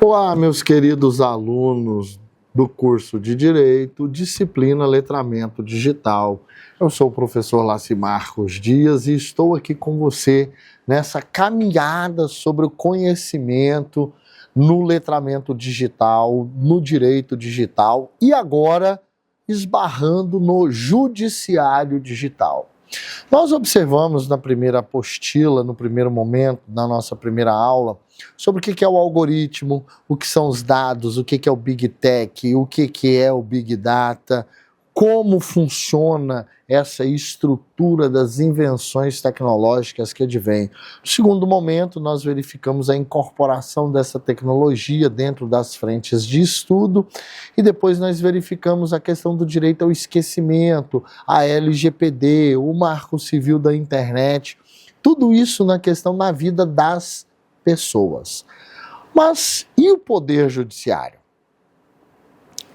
Olá, meus queridos alunos do curso de Direito, disciplina Letramento Digital. Eu sou o professor Laci Marcos Dias e estou aqui com você nessa caminhada sobre o conhecimento no letramento digital, no direito digital e agora esbarrando no judiciário digital. Nós observamos na primeira apostila, no primeiro momento, na nossa primeira aula, sobre o que é o algoritmo, o que são os dados, o que é o Big Tech, o que é o Big Data, como funciona essa estrutura das invenções tecnológicas que advêm. No segundo momento, nós verificamos a incorporação dessa tecnologia dentro das frentes de estudo e depois nós verificamos a questão do direito ao esquecimento, a LGPD, o Marco Civil da Internet, tudo isso na questão da vida das pessoas. Mas e o Poder Judiciário?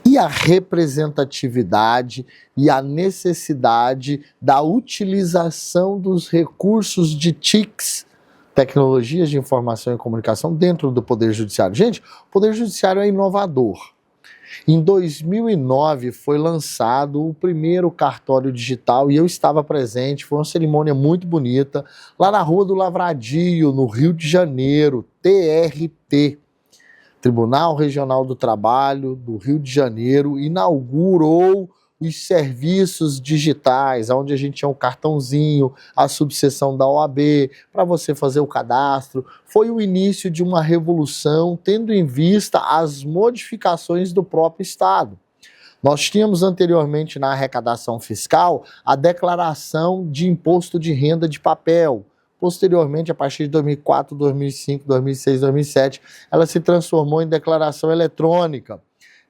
E a representatividade e a necessidade da utilização dos recursos de TICs, tecnologias de informação e comunicação, dentro do Poder Judiciário? Gente, o Poder Judiciário é inovador. Em 2009 foi lançado o primeiro cartório digital e eu estava presente, foi uma cerimônia muito bonita, lá na Rua do Lavradio, no Rio de Janeiro, TRT. Tribunal Regional do Trabalho do Rio de Janeiro inaugurou os serviços digitais, onde a gente tinha um cartãozinho, a subseção da OAB, para você fazer o cadastro. Foi o início de uma revolução, tendo em vista as modificações do próprio Estado. Nós tínhamos anteriormente na arrecadação fiscal a declaração de imposto de renda de papel. Posteriormente, a partir de 2004, 2005, 2006, 2007, ela se transformou em declaração eletrônica.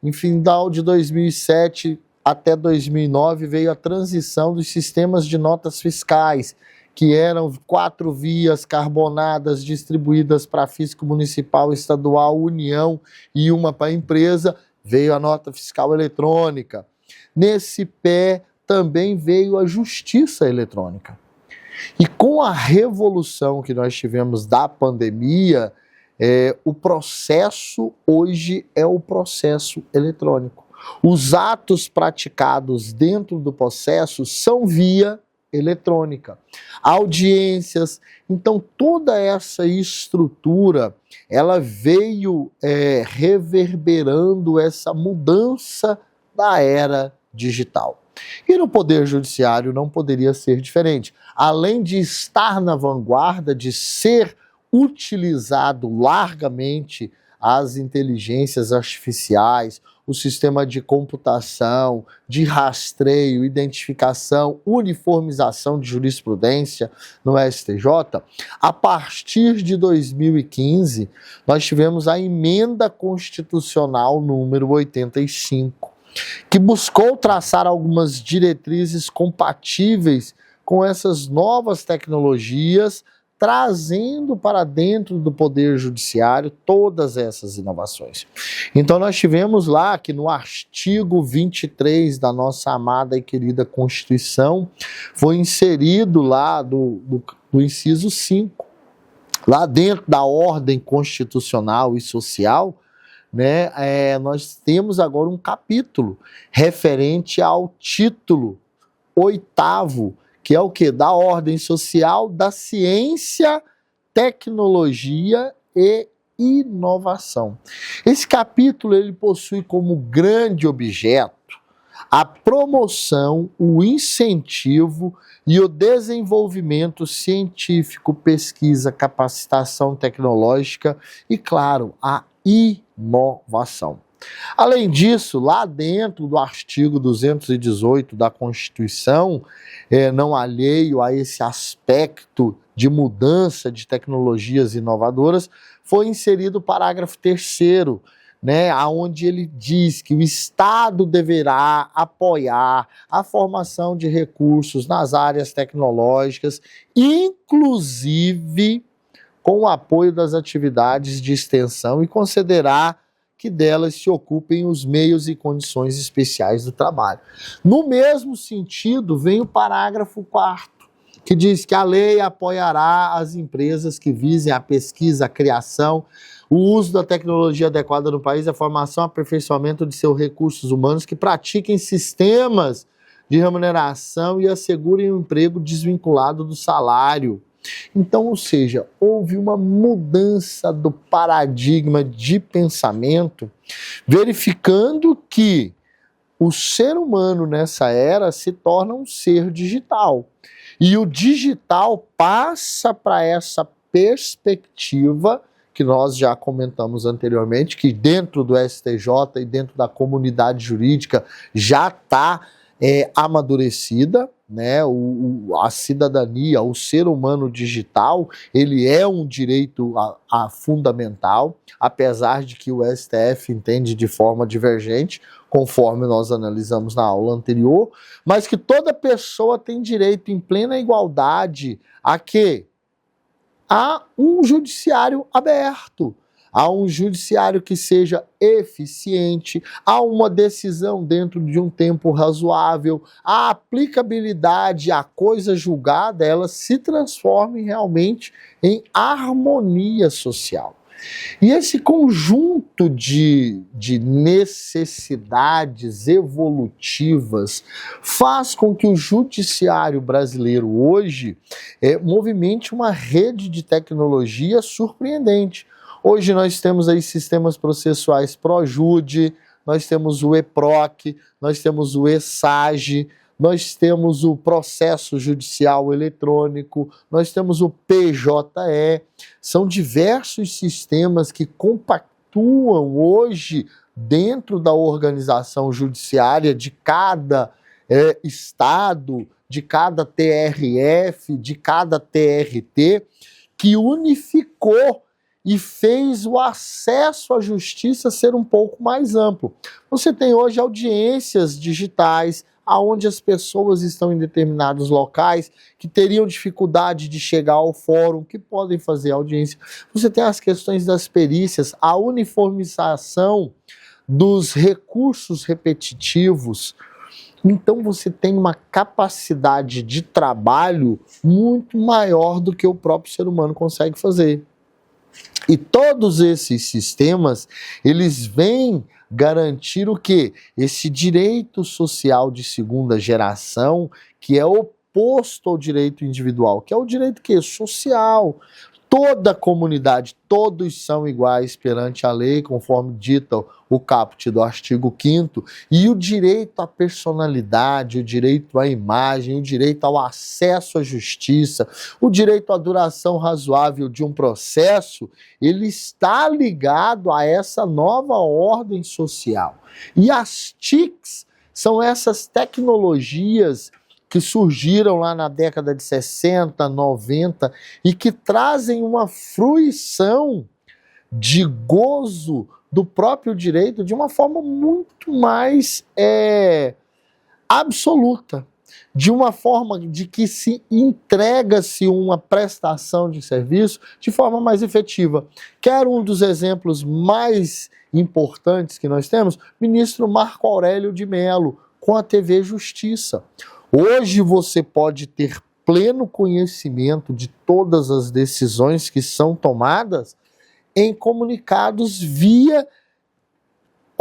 Em final de 2007 até 2009 veio a transição dos sistemas de notas fiscais, que eram 4 vias carbonadas distribuídas para fisco municipal, estadual, União e uma para a empresa. Veio a nota fiscal eletrônica. Nesse pé também veio a justiça eletrônica. E com a revolução que nós tivemos da pandemia, o processo hoje é o processo eletrônico. Os atos praticados dentro do processo são via eletrônica. Audiências, então toda essa estrutura, ela veio reverberando essa mudança da era digital. E no Poder Judiciário não poderia ser diferente. Além de estar na vanguarda, de ser utilizado largamente as inteligências artificiais, o sistema de computação, de rastreio, identificação, uniformização de jurisprudência no STJ, a partir de 2015, nós tivemos a emenda constitucional número 85, que buscou traçar algumas diretrizes compatíveis com essas novas tecnologias, trazendo para dentro do Poder Judiciário todas essas inovações. Então nós tivemos lá que no artigo 23 da nossa amada e querida Constituição, foi inserido lá do inciso 5, lá dentro da ordem constitucional e social, nós temos agora um capítulo referente ao título 8º, que é o quê? Da ordem social, da ciência, tecnologia e inovação. Esse capítulo ele possui como grande objeto a promoção, o incentivo e o desenvolvimento científico, pesquisa, capacitação tecnológica e, claro, a inovação. Além disso, lá dentro do artigo 218 da Constituição, não alheio a esse aspecto de mudança de tecnologias inovadoras, foi inserido o parágrafo 3º, onde ele diz que o Estado deverá apoiar a formação de recursos nas áreas tecnológicas, inclusive com o apoio das atividades de extensão e considerar que delas se ocupem os meios e condições especiais do trabalho. No mesmo sentido, vem o parágrafo 4º, que diz que a lei apoiará as empresas que visem a pesquisa, a criação, O uso da tecnologia adequada no país, a formação e aperfeiçoamento de seus recursos humanos que pratiquem sistemas de remuneração e assegurem um emprego desvinculado do salário. Então, ou seja, houve uma mudança do paradigma de pensamento, verificando que o ser humano nessa era se torna um ser digital. E o digital passa para essa perspectiva que nós já comentamos anteriormente, que dentro do STJ e dentro da comunidade jurídica já está amadurecida, né? A cidadania, o ser humano digital, ele é um direito fundamental, apesar de que o STF entende de forma divergente, conforme nós analisamos na aula anterior, mas que toda pessoa tem direito em plena igualdade a quê? A um judiciário aberto, a um judiciário que seja eficiente, a uma decisão dentro de um tempo razoável, a aplicabilidade, a coisa julgada, ela se transforme realmente em harmonia social. E esse conjunto de necessidades evolutivas faz com que o judiciário brasileiro hoje movimente uma rede de tecnologia surpreendente. Hoje nós temos aí sistemas processuais ProJude, nós temos o EPROC, nós temos o ESAGE, nós temos o processo judicial eletrônico, nós temos o PJE. São diversos sistemas que compactuam hoje dentro da organização judiciária de cada estado, de cada TRF, de cada TRT, que unificou e fez o acesso à justiça ser um pouco mais amplo. Você tem hoje audiências digitais, aonde as pessoas estão em determinados locais que teriam dificuldade de chegar ao fórum, que podem fazer audiência. Você tem as questões das perícias, a uniformização dos recursos repetitivos. Então você tem uma capacidade de trabalho muito maior do que o próprio ser humano consegue fazer. E todos esses sistemas, eles vêm garantir o quê? Esse direito social de segunda geração, que é oposto ao direito individual, que é o direito que? Social. Toda a comunidade, todos são iguais perante a lei, conforme dita o caput do artigo 5º, e o direito à personalidade, o direito à imagem, o direito ao acesso à justiça, o direito à duração razoável de um processo, ele está ligado a essa nova ordem social. E as TICs são essas tecnologias que surgiram lá na década de 60, 90 e que trazem uma fruição de gozo do próprio direito de uma forma muito mais absoluta, de uma forma de que se entrega-se uma prestação de serviço de forma mais efetiva. Quero um dos exemplos mais importantes que nós temos, ministro Marco Aurélio de Mello, com a TV Justiça. Hoje você pode ter pleno conhecimento de todas as decisões que são tomadas em comunicados via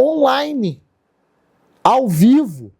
online, ao vivo.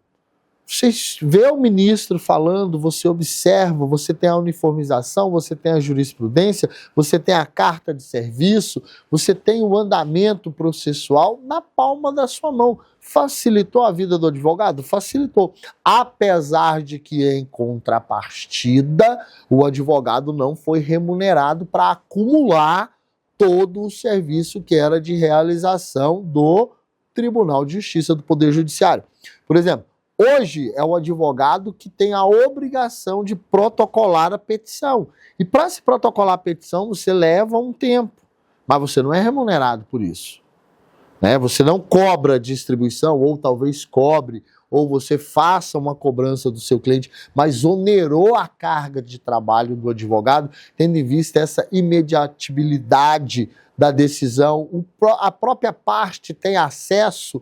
Você vê o ministro falando, você observa, você tem a uniformização, você tem a jurisprudência, você tem a carta de serviço, você tem o andamento processual na palma da sua mão. Facilitou a vida do advogado? Facilitou. Apesar de que, em contrapartida, o advogado não foi remunerado para acumular todo o serviço que era de realização do Tribunal de Justiça do Poder Judiciário. Por exemplo, hoje é o advogado que tem a obrigação de protocolar a petição. E para se protocolar a petição, você leva um tempo, mas você não é remunerado por isso. Você não cobra distribuição, ou talvez cobre, ou você faça uma cobrança do seu cliente, mas onerou a carga de trabalho do advogado, tendo em vista essa imediatibilidade da decisão. A própria parte tem acesso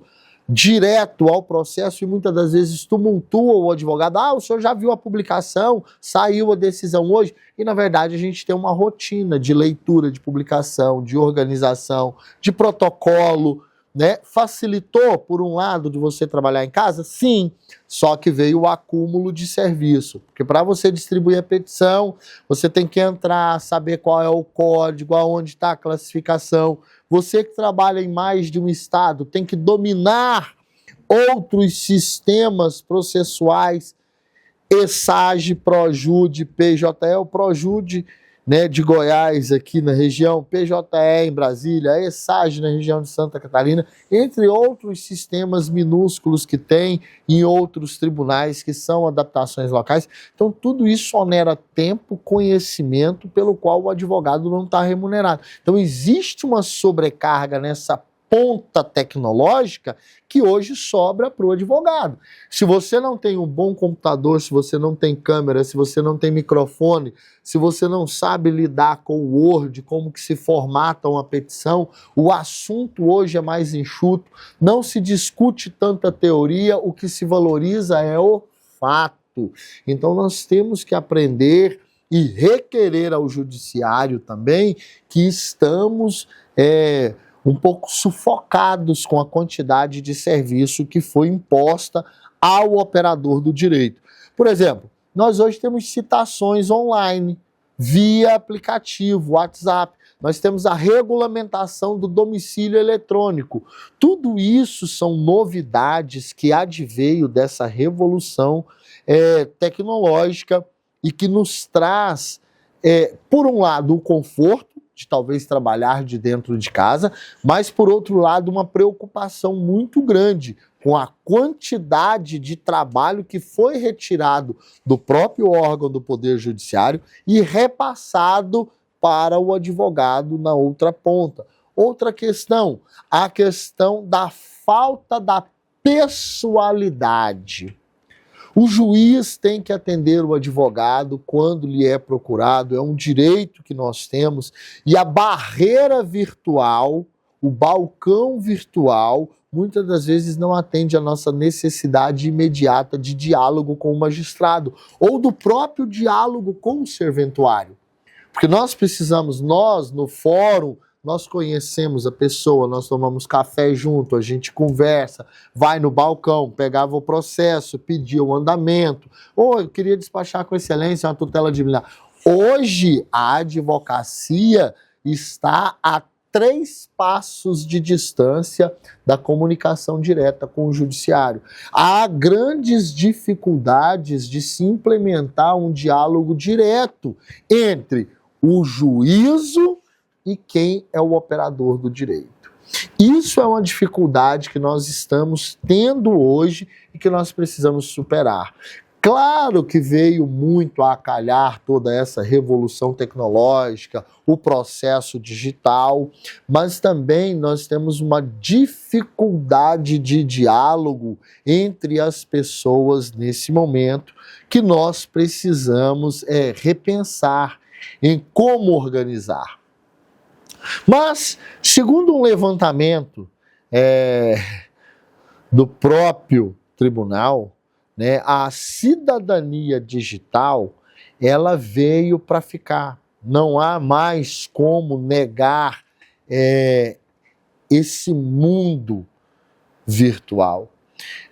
direto ao processo e muitas das vezes tumultua o advogado. O senhor já viu a publicação, saiu a decisão hoje, e na verdade a gente tem uma rotina de leitura, de publicação, de organização, de protocolo, né? Facilitou, por um lado, de você trabalhar em casa? Sim, só que veio o acúmulo de serviço, porque para você distribuir a petição, você tem que entrar, saber qual é o código, aonde está a classificação. Você que trabalha em mais de um estado tem que dominar outros sistemas processuais, ESAGE, PROJUDE, PJE, o PROJUDE, né, de Goiás aqui na região, PJE em Brasília, ESAGE na região de Santa Catarina, entre outros sistemas minúsculos que tem em outros tribunais que são adaptações locais. Então tudo isso onera tempo, conhecimento pelo qual o advogado não está remunerado. Então existe uma sobrecarga nessa ponta tecnológica que hoje sobra para o advogado. Se você não tem um bom computador, se você não tem câmera, se você não tem microfone, se você não sabe lidar com o Word, como que se formata uma petição, o assunto hoje é mais enxuto, não se discute tanta teoria, o que se valoriza é o fato. Então nós temos que aprender e requerer ao judiciário também que estamos um pouco sufocados com a quantidade de serviço que foi imposta ao operador do direito. Por exemplo, nós hoje temos citações online, via aplicativo, WhatsApp. Nós temos a regulamentação do domicílio eletrônico. Tudo isso são novidades que adveio dessa revolução tecnológica e que nos traz, por um lado, o conforto de talvez trabalhar de dentro de casa, mas, por outro lado, uma preocupação muito grande com a quantidade de trabalho que foi retirado do próprio órgão do Poder Judiciário e repassado para o advogado na outra ponta. Outra questão, a questão da falta da pessoalidade. O juiz tem que atender o advogado quando lhe é procurado, é um direito que nós temos, e a barreira virtual, o balcão virtual, muitas das vezes não atende a nossa necessidade imediata de diálogo com o magistrado, ou do próprio diálogo com o serventuário. Porque nós precisamos, no fórum, nós conhecemos a pessoa, nós tomamos café junto, a gente conversa, vai no balcão, pegava o processo, pedia o andamento. Eu queria despachar com excelência uma tutela disciplinar. Hoje, a advocacia está a 3 passos de distância da comunicação direta com o judiciário. Há grandes dificuldades de se implementar um diálogo direto entre o juízo e quem é o operador do direito. Isso é uma dificuldade que nós estamos tendo hoje e que nós precisamos superar. Claro que veio muito a calhar toda essa revolução tecnológica, o processo digital, mas também nós temos uma dificuldade de diálogo entre as pessoas nesse momento que nós precisamos repensar em como organizar. Mas, segundo um levantamento do próprio tribunal, né, a cidadania digital, ela veio para ficar. Não há mais como negar esse mundo virtual,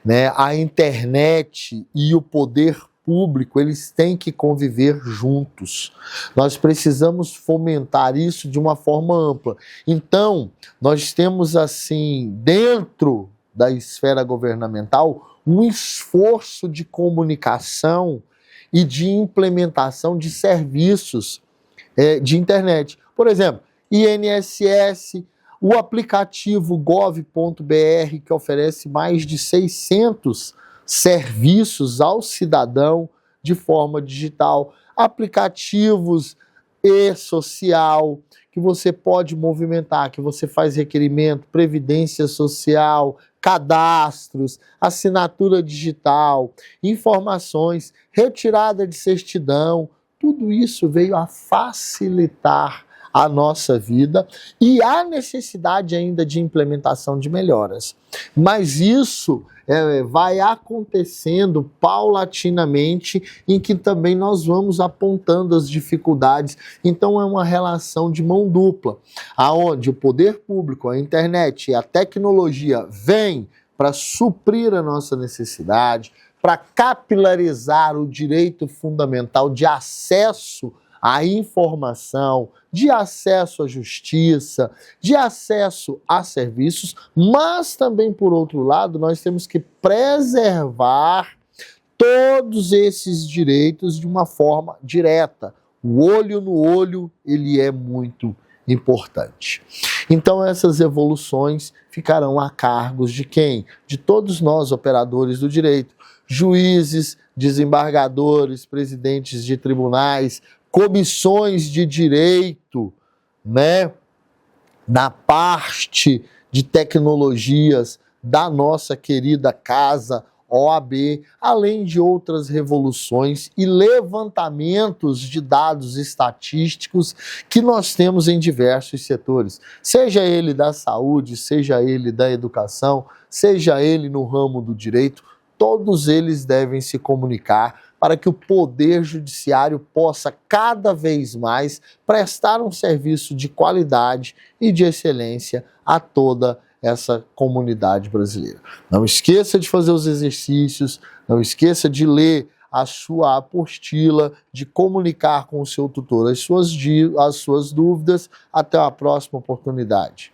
né? A internet e o poder público, eles têm que conviver juntos. Nós precisamos fomentar isso de uma forma ampla. Então, nós temos, assim, dentro da esfera governamental, um esforço de comunicação e de implementação de serviços de internet. Por exemplo, INSS, o aplicativo gov.br, que oferece mais de 600 serviços ao cidadão de forma digital, aplicativos e-social, que você pode movimentar, que você faz requerimento, previdência social, cadastros, assinatura digital, informações, retirada de certidão, tudo isso veio a facilitar a nossa vida e há necessidade ainda de implementação de melhoras. Mas isso vai acontecendo paulatinamente, em que também nós vamos apontando as dificuldades. Então é uma relação de mão dupla, aonde o poder público, a internet e a tecnologia vêm para suprir a nossa necessidade, para capilarizar o direito fundamental de acesso à informação, de acesso à justiça, de acesso a serviços, mas também, por outro lado, nós temos que preservar todos esses direitos de uma forma direta. O olho no olho, ele é muito importante. Então essas evoluções ficarão a cargos de quem? De todos nós, operadores do direito, juízes, desembargadores, presidentes de tribunais, comissões de direito, né? Na parte de tecnologias da nossa querida casa OAB, além de outras revoluções e levantamentos de dados estatísticos que nós temos em diversos setores, seja ele da saúde, seja ele da educação, seja ele no ramo do direito, todos eles devem se comunicar para que o Poder Judiciário possa cada vez mais prestar um serviço de qualidade e de excelência a toda essa comunidade brasileira. Não esqueça de fazer os exercícios, não esqueça de ler a sua apostila, de comunicar com o seu tutor as suas dúvidas. Até a próxima oportunidade.